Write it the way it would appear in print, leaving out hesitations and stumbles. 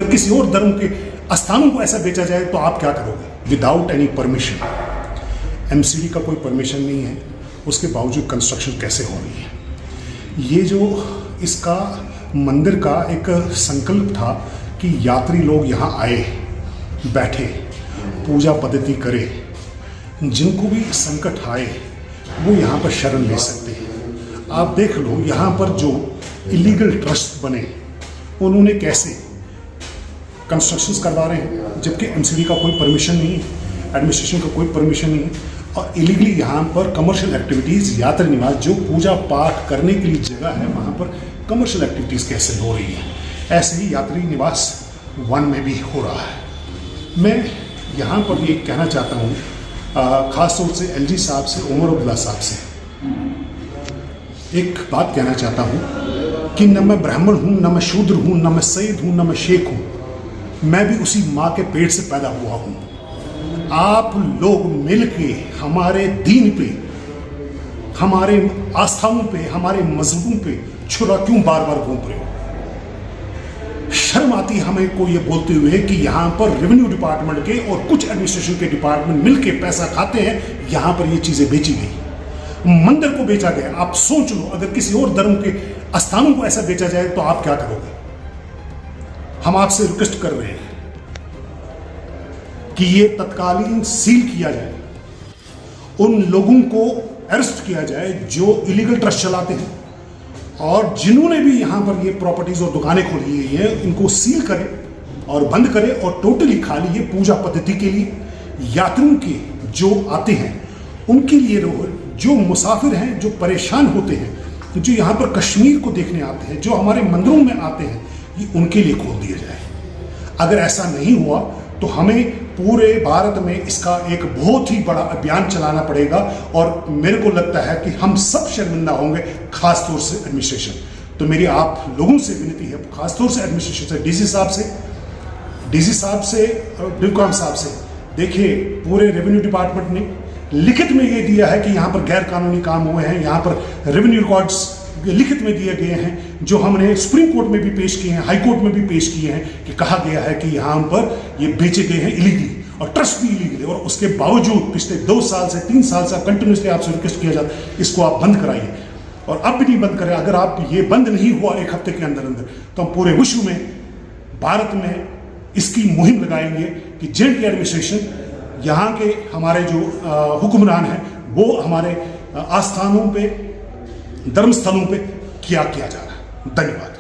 अगर किसी और धर्म के स्थानों को ऐसा बेचा जाए तो आप क्या करोगे? विदाउट एनी परमिशन, एमसीडी का कोई परमिशन नहीं है, उसके बावजूद कंस्ट्रक्शन कैसे हो रही है? ये जो इसका मंदिर का एक संकल्प था कि यात्री लोग यहाँ आए, बैठे, पूजा पद्धति करे, जिनको भी संकट आए वो यहाँ पर शरण ले सकते हैं। आप देख लो यहाँ पर जो इलीगल ट्रस्ट बने उन्होंने कैसे कंस्ट्रक्शंस करवा रहे हैं, जबकि एमसीडी का कोई परमिशन नहीं है, एडमिनिस्ट्रेशन का कोई परमिशन नहीं है, और इलीगली यहाँ पर कमर्शियल एक्टिविटीज़, यात्री निवास जो पूजा पाठ करने के लिए जगह है वहाँ पर कमर्शियल एक्टिविटीज़ कैसे हो रही है। ऐसे ही यात्री निवास 1 में भी हो रहा है। मैं यहाँ पर ये कहना चाहता हूँ ख़ास तौर से एलजी साहब से, उमर अब्दुल्ला साहब से एक बात कहना चाहता हूँ कि न मैं ब्राह्मण हूँ, न मैं शूद्र हूँ, न मैं सैयद हूँ, न मैं शेख हूँ, मैं भी उसी माँ के पेट से पैदा हुआ हूँ। आप लोग मिलके हमारे दीन पे, हमारे आस्थाओं पे, हमारे मजहबों पे छुरा क्यों बार बार घूम रहे हो? शर्म आती हमें को ये बोलते हुए कि यहाँ पर रेवेन्यू डिपार्टमेंट के और कुछ एडमिनिस्ट्रेशन के डिपार्टमेंट मिलके पैसा खाते हैं, यहाँ पर ये चीज़ें बेची गई, मंदिर को बेचा गया। आप सोच लो अगर किसी और धर्म के स्थानों को ऐसा बेचा जाए तो आप क्या करोगे? हम आपसे रिक्वेस्ट कर रहे हैं कि ये तत्कालीन सील किया जाए, उन लोगों को अरेस्ट किया जाए जो इलीगल ट्रस्ट चलाते हैं, और जिन्होंने भी यहाँ पर ये प्रॉपर्टीज और दुकानें खोली हुई हैं इनको सील करें और बंद करें, और टोटली खाली ये पूजा पद्धति के लिए, यात्रियों के जो आते हैं उनके लिए, जो मुसाफिर हैं, जो परेशान होते हैं, जो यहाँ पर कश्मीर को देखने आते हैं, जो हमारे मंदिरों में आते हैं, ये उनके लिए खोल दिया जाए। अगर ऐसा नहीं हुआ तो हमें पूरे भारत में इसका एक बहुत ही बड़ा अभियान चलाना पड़ेगा, और मेरे को लगता है कि हम सब शर्मिंदा होंगे, खास तौर से एडमिनिस्ट्रेशन। तो मेरी आप लोगों से विनती है, खास तौर से एडमिनिस्ट्रेशन से, डीसी साहब से, डिवकॉम साहब से, देखिए पूरे रेवेन्यू डिपार्टमेंट ने लिखित में ये दिया है कि यहाँ पर गैर कानूनी काम हुए हैं, यहाँ पर रेवेन्यू रिकॉर्ड्स लिखित में दिए गए हैं, जो हमने सुप्रीम कोर्ट में भी पेश किए हैं, हाई कोर्ट में भी पेश किए हैं, कि कहा गया है कि यहाँ पर ये बेचे गए हैं इलीगली, और ट्रस्ट भी इलीगल है, और उसके बावजूद पिछले 2 साल से 3 साल से कंटिन्यूसली आपसे रिक्वेस्ट किया जाता है इसको आप बंद कराइए, और अब भी नहीं बंद करें। अगर आप ये बंद नहीं हुआ 1 हफ्ते के अंदर अंदर तो हम पूरे विश्व में, भारत में इसकी मुहिम लगाएंगे कि जेएंडके एडमिनिस्ट्रेशन, यहाँ के हमारे जो हुक्मरान हैं वो हमारे आस्थानों पे, धर्म स्थलों पे क्या किया जा रहा है। धन्यवाद।